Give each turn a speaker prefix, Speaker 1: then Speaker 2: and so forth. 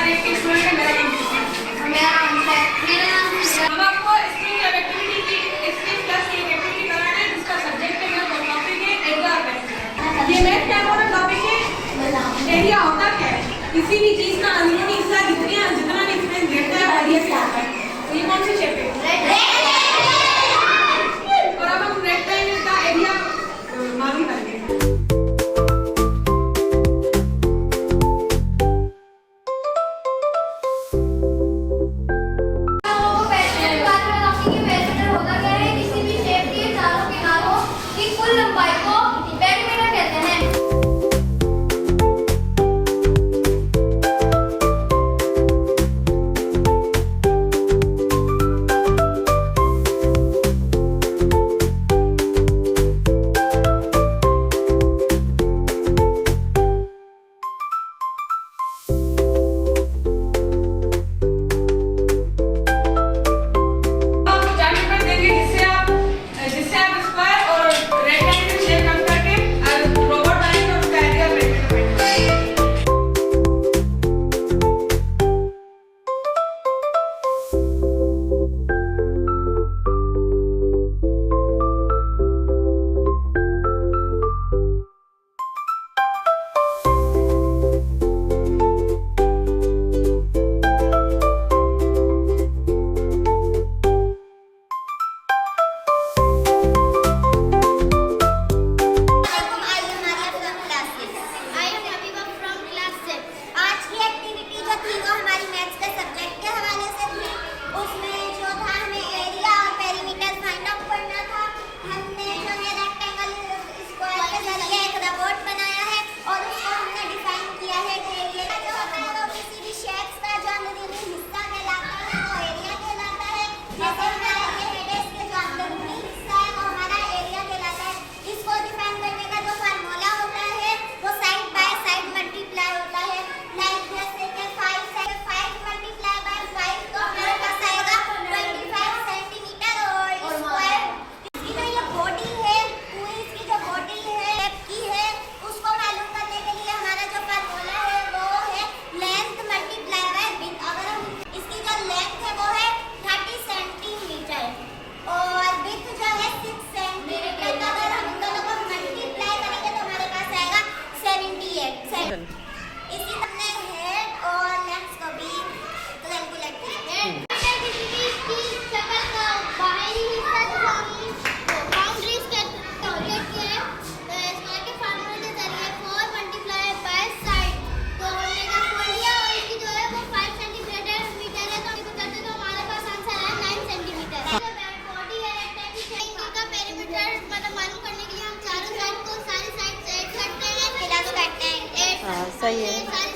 Speaker 1: एक स्टूडेंट है, मेरा नाम हम आपको स्किल या एक्टिविटी की स्किल प्लस की एक एक्टिविटी करा रहे हैं जिसका सब्जेक्ट है और टॉपिक है एरिया ऑफ मैथ। ये मैथ क्या बोल रहा टॉपिक है एरिया होता क्या है, किसी भी चीज का अंदरूनी हिस्सा जितना डिफरेंस देता है एरिया से आता है। तो ये कौन सी शेप है? और अब हम रेक्टेंगल का एरिया मालूम करेंगे।
Speaker 2: सही है।